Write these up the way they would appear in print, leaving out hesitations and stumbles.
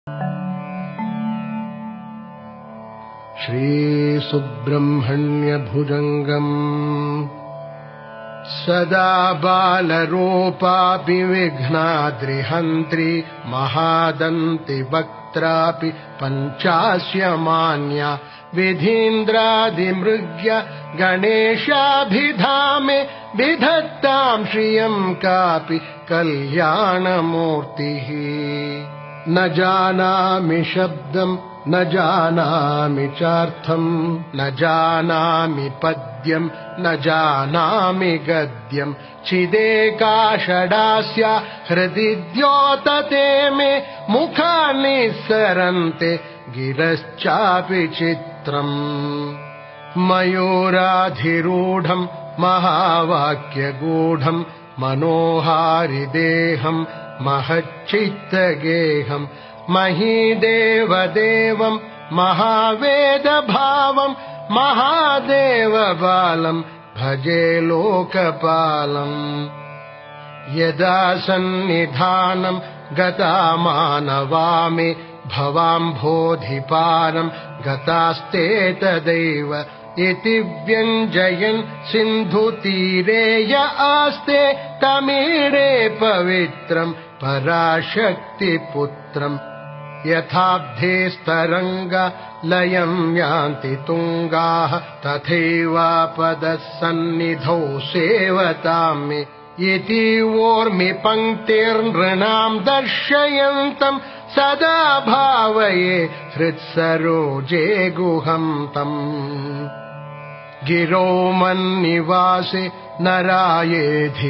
श्रीसुब्रह्मण्यभुजङ्गम् सदा बालरूपापि विघ्नाद्रिहन्त्री महादन्तिवक्त्रापि पञ्चास्यमान्या विधीन्द्रादिमृग्य गणेशाभिधामे विधत्तां श्रियं कापि कल्याणमूर्तिः। न जानामि शब्दम् न जानामि चार्थम् न जानामि पद्यम् न जानामि गद्यम् चिदेका षडास्या हृदि द्योतते मे मुखानि सरन्ते गिरश्चापि चित्रम्। मयूराधिरूढम् महावाक्यगूढम् मनोहारिदेहम् महच्चित्तगेहम् महीदेवदेवम् महावेदभावम् महादेवबालम् भजे लोकपालम्। यदा सन्निधानम् गतामानवामे भवाम्भोधिपारम् गतास्ते तदैव इति व्यञ्जयन् सिन्धुतीरे य आस्ते तमीरे पवित्रम् पराशक्तिपुत्रम्। यथाब्धेस्तरङ्गा लयम् यान्ति तुङ्गाः तथैवापदः सन्निधौ सेवताम् मे इति वोर्मि पङ्क्तिर्नृणाम् दर्शयन्तम् सदा भावये हृत्सरोजे गुहम् तम्। गिरो मन्निवासे नरायेऽधिरूढाः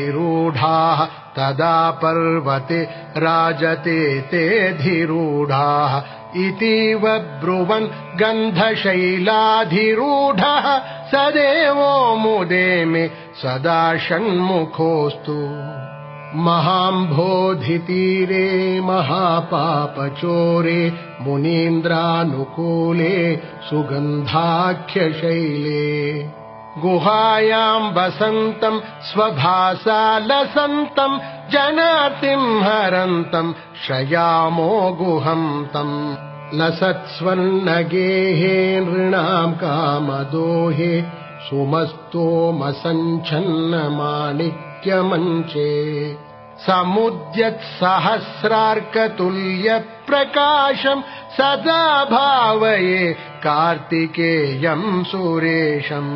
तदा पर्वते राजते तेऽधिरूढाः इतीव ब्रुवन् गन्धशैलाधिरूढः सदेवो मुदे मे सदा षण्मुखोऽस्तु। महाम्भोधितीरे महापापचोरे मुनीन्द्रानुकूले सुगन्धाख्यशैले गुहायाम् वसन्तम् स्वभासा लसन्तम् जनातिम् हरन्तम् शयामो गुहम् तम्। लसत्स्वर्णगेहे नृणाम् कामदोहे सुमस्तोमसञ्छन्नमाणिक्यमञ्चे समुद्यत्सहस्रार्कतुल्यप्रकाशम् सदा भावये कार्तिकेयम् सुरेशम्।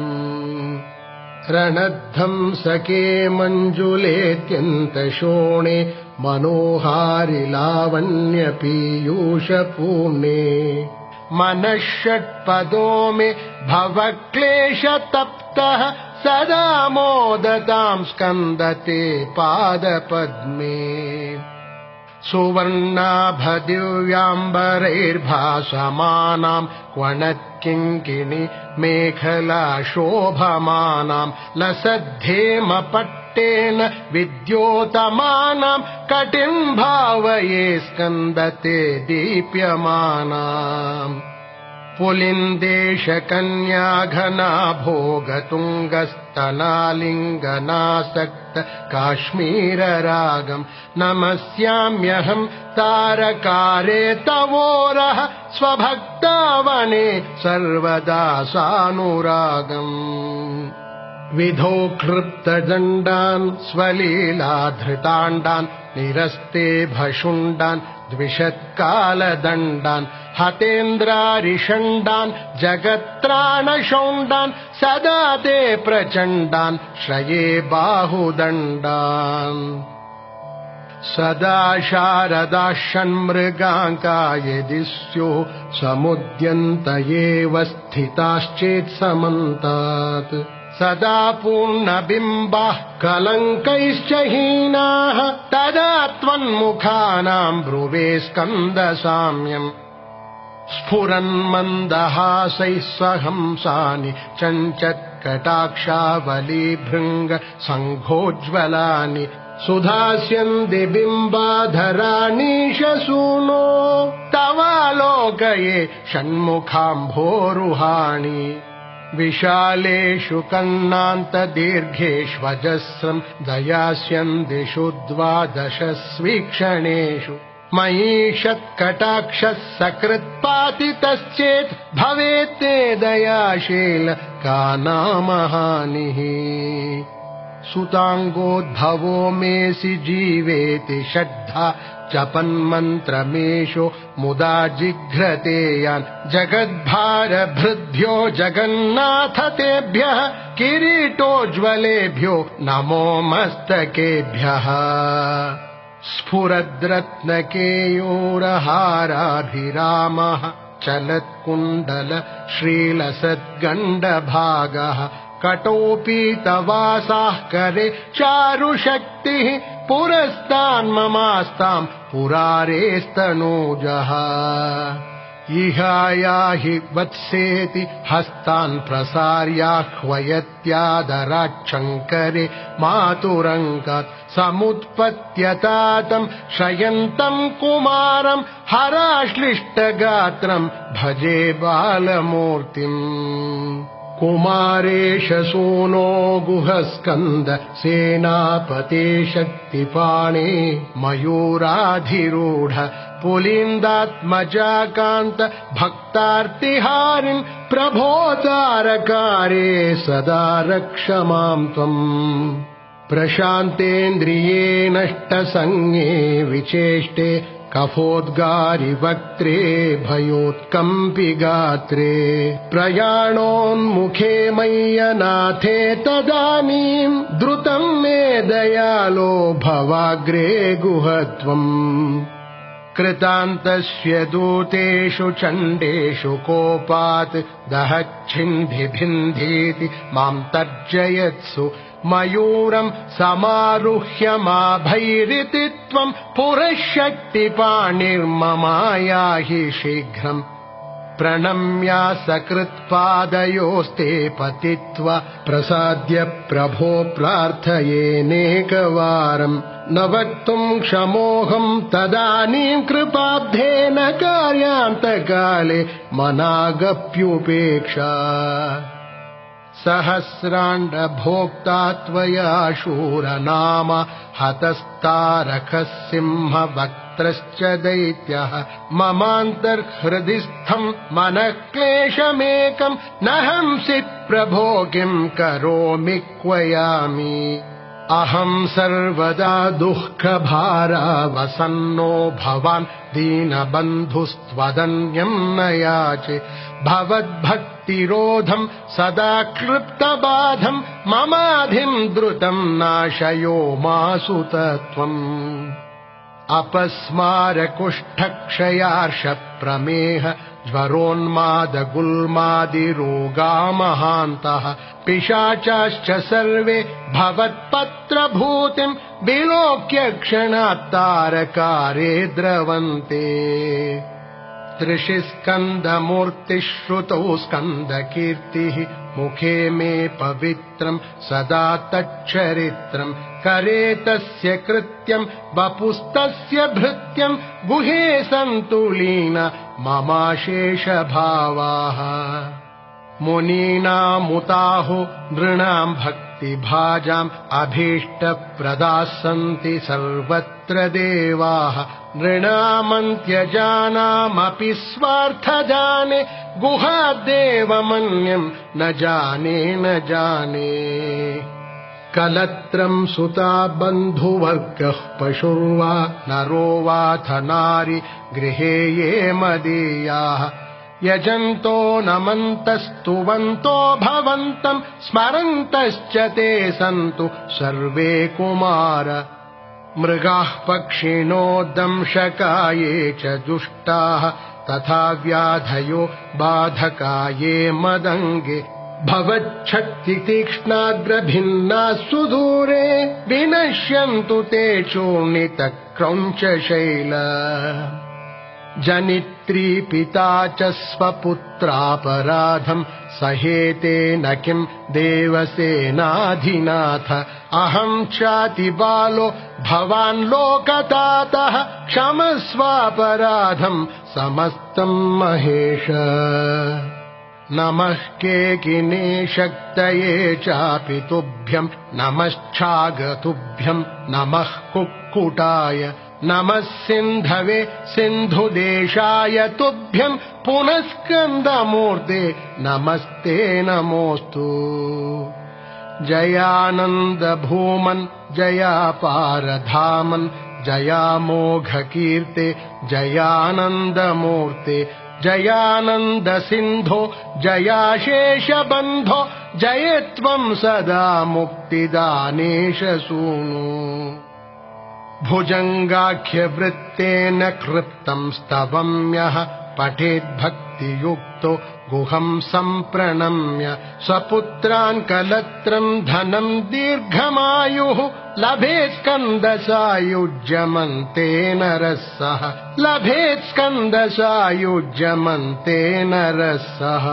रणध्वंसके मञ्जुलेऽत्यन्तशोणे मनोहारि लावण्यपीयूषपूर्णे मनः षट्पदो मे भवक्लेशतप्तः सदा मोदतां स्कन्दते पादपद्मे। सुवर्णाभदिव्याम्बरैर्भासमानाम् क्वणत्किङ्किणी मेखला शोभमानाम् लसद्धेमपट्टेन विद्योतमानाम् कटिम् भावये स्कन्दते दीप्यमानाम्। पुलिन्देशकन्याघना भोगतुङ्गस्तनालिङ्गनासक्त काश्मीररागम् नमस्याम्यहम् तारकारे तवोरः स्वभक्तावने सर्वदा सानुरागम्। विधौ क्लृप्तदण्डान् स्वलीलाधृताण्डान् निरस्ते भशुण्डान् द्विषत्कालदण्डान् हतेन्द्रारिषण्डान् जगत्त्राणशौण्डान् सदा ते प्रचण्डान् श्रये बाहुदण्डान्। सदा शारदा षण्मृगाङ्का यदि स्युः समुद्यन्त एव स्थिताश्चेत्समन्तात् सदा पूर्णबिम्बाः कलङ्कैश्च हीनाः तदा त्वन्मुखानाम् ब्रुवे स्कन्दसाम्यम्। स्फुरन्मन्दहासैः स्वहंसानि चञ्चत्कटाक्षावलीभृङ्ग सङ्घोज्ज्वलानि सुधास्यन्ति बिम्बाधराणीशसूनो तवालोकये षण्मुखाम्भोरुहाणि। विशालेषु कर्णान्तदीर्घेष्वजस्रम् दयास्यन्दिषु द्वादशस्वीक्षणेषु मयीषत्कटाक्षः सकृत्पातितश्चेत् भवेत्ते दयाशील का नामहानिः सुताङ्गोद्भवो मेऽसि जीवेति षड्धा जपन्मन्त्रमेषो मुदा जिघ्रते यान् जगद्भारभृद्भ्यो जगन्नाथ तेभ्यः किरीटोज्ज्वलेभ्यो नमो मस्तकेभ्यः स्फुरद्रत्नकेयूरहाराभिरामः चलत्कुण्डल श्रीलसद्गण्डभागः कटोपीतवासाः करे चारुशक्तिः पुरस्तान्ममास्ताम् पुरारेस्तनूजः इहायाहि वत्सेति हस्तान् प्रसार्याह्वयत्यादराच्छङ्करे मातुरङ्गात् समुत्पत्यतातम् शयन्तम् कुमारम् हराश्लिष्टगात्रम् भजे बालमूर्तिम् कुमारेश सूनो गुहस्कन्द सेनापते शक्तिपाणे मयूराधिरूढ पुलिन्दात्मजाकान्त भक्तार्तिहारिन् प्रभोतारकारे सदा रक्ष माम् त्वम् प्रशान्तेन्द्रिये नष्टसंज्ञे विचेष्टे कफोद्गारि वक्त्रे भयोत्कम्पि गात्रे प्रयाणोन्मुखे मय्यनाथे तदानीम् द्रुतम् मे दयालो भवाग्रे गुहत्वम् कृतान्तस्य दूतेषु चण्डेषु कोपात् दहच्छिन्धिभिन्धीति माम् तर्जयत्सु मयूरम् समारुह्य माभैरिति त्वम् पुरःशक्तिपाणिर्ममायाहि शीघ्रम् प्रणम्या सकृत्पादयोस्ते पतित्वा प्रसाद्य प्रभो प्रार्थयेनेकवारम् न वक्तुम् क्षमोऽहम् तदानीम् कृपाब्धेन कार्यान्तकाले मनागप्युपेक्षा सहस्राण्डभोक्ता त्वया शूरनाम हतस्तारकः सिंहवक्त्रश्च दैत्यः ममान्तर्हृदिस्थम् मनःक्लेशमेकम् न हंसि प्रभो किम् करोमि क्वयामि अहम् सर्वदा दुःखभारावसन्नो भवान् दीनबन्धुस्त्वदन्यम् न याचे भवद्भक्तिरोधम् सदा क्लृप्तबाधम् ममाधिम् द्रुतम् नाशयो मासुत त्वम् अपस्मारकुष्ठक्षयार्षप्रमेह ज्वरोन्मादगुल्मादिरोगामहान्तः पिशाचाश्च सर्वे भवत्पत्रभूतिम् विलोक्य क्षणात्तारकारे द्रवन्ते त्रिशिस्कन्दमूर्तिः श्रुतौ स्कन्दकीर्तिः मुखे मे पवित्रम् सदा तच्चरित्रम् करे तस्य कृत्यम् वपुस्तस्य भृत्यम् गुहे सन्तुलीन ममाशेषभावाः मुनीनामुताहो नृणाम् भक्तिभाजाम् अभीष्टप्रदाः सन्ति सर्वत्र देवाः नृणामन्त्यजानामपि स्वार्थजाने गुहादेवमन्यम् न जाने कलत्रम् सुता बन्धुवर्गः पशुर्वा नरो वाथ नारी गृहे ये मदीयाः यजन्तो नमन्तस्तुवन्तो भवन्तम् स्मरन्तश्च ते सन्तु सर्वे कुमार मृगाः पक्षिणो दंशकाये च दुष्टाः तथा व्याधयो बाधकाये मदङ्गे भवच्छक्तितीक्ष्णाग्रभिन्नाः सुदूरे विनश्यन्तु ते चूर्णितक्रौञ्चशैल जनित्री पिता च स्वपुत्रापराधम् सहेते न किम् देवसेनाधिनाथ अहम् चातिबालो भवान् लोकतातः क्षमस्वापराधम् समस्तम् महेश नमः केकिने शक्तये चापि तुभ्यम् नमश्चागतुभ्यम् नमः कुक्कुटाय नमः सिन्धवे सिन्धुदेशाय तुभ्यं पुनः स्कन्दमूर्ते नमस्ते नमोऽस्तु। जयानन्द भूमन् जयापारधामन् जयामोघकीर्ते जयानन्दमूर्ते जयानन्द सिन्धो जयाशेषबन्धो जय त्वं सदा मुक्तिदानेश सूनु। भुजङ्गाख्यवृत्तेन कृप्तं स्तवं यः पठेद्भक्तियुक्तो गुहं सम्प्रणम्य स्वपुत्रान् कलत्रं धनं दीर्घमायुः लभेत् स्कन्दसायुज्यमन्ते नरः सः लभेत् स्कन्दसायुज्यमन्ते नरः सः।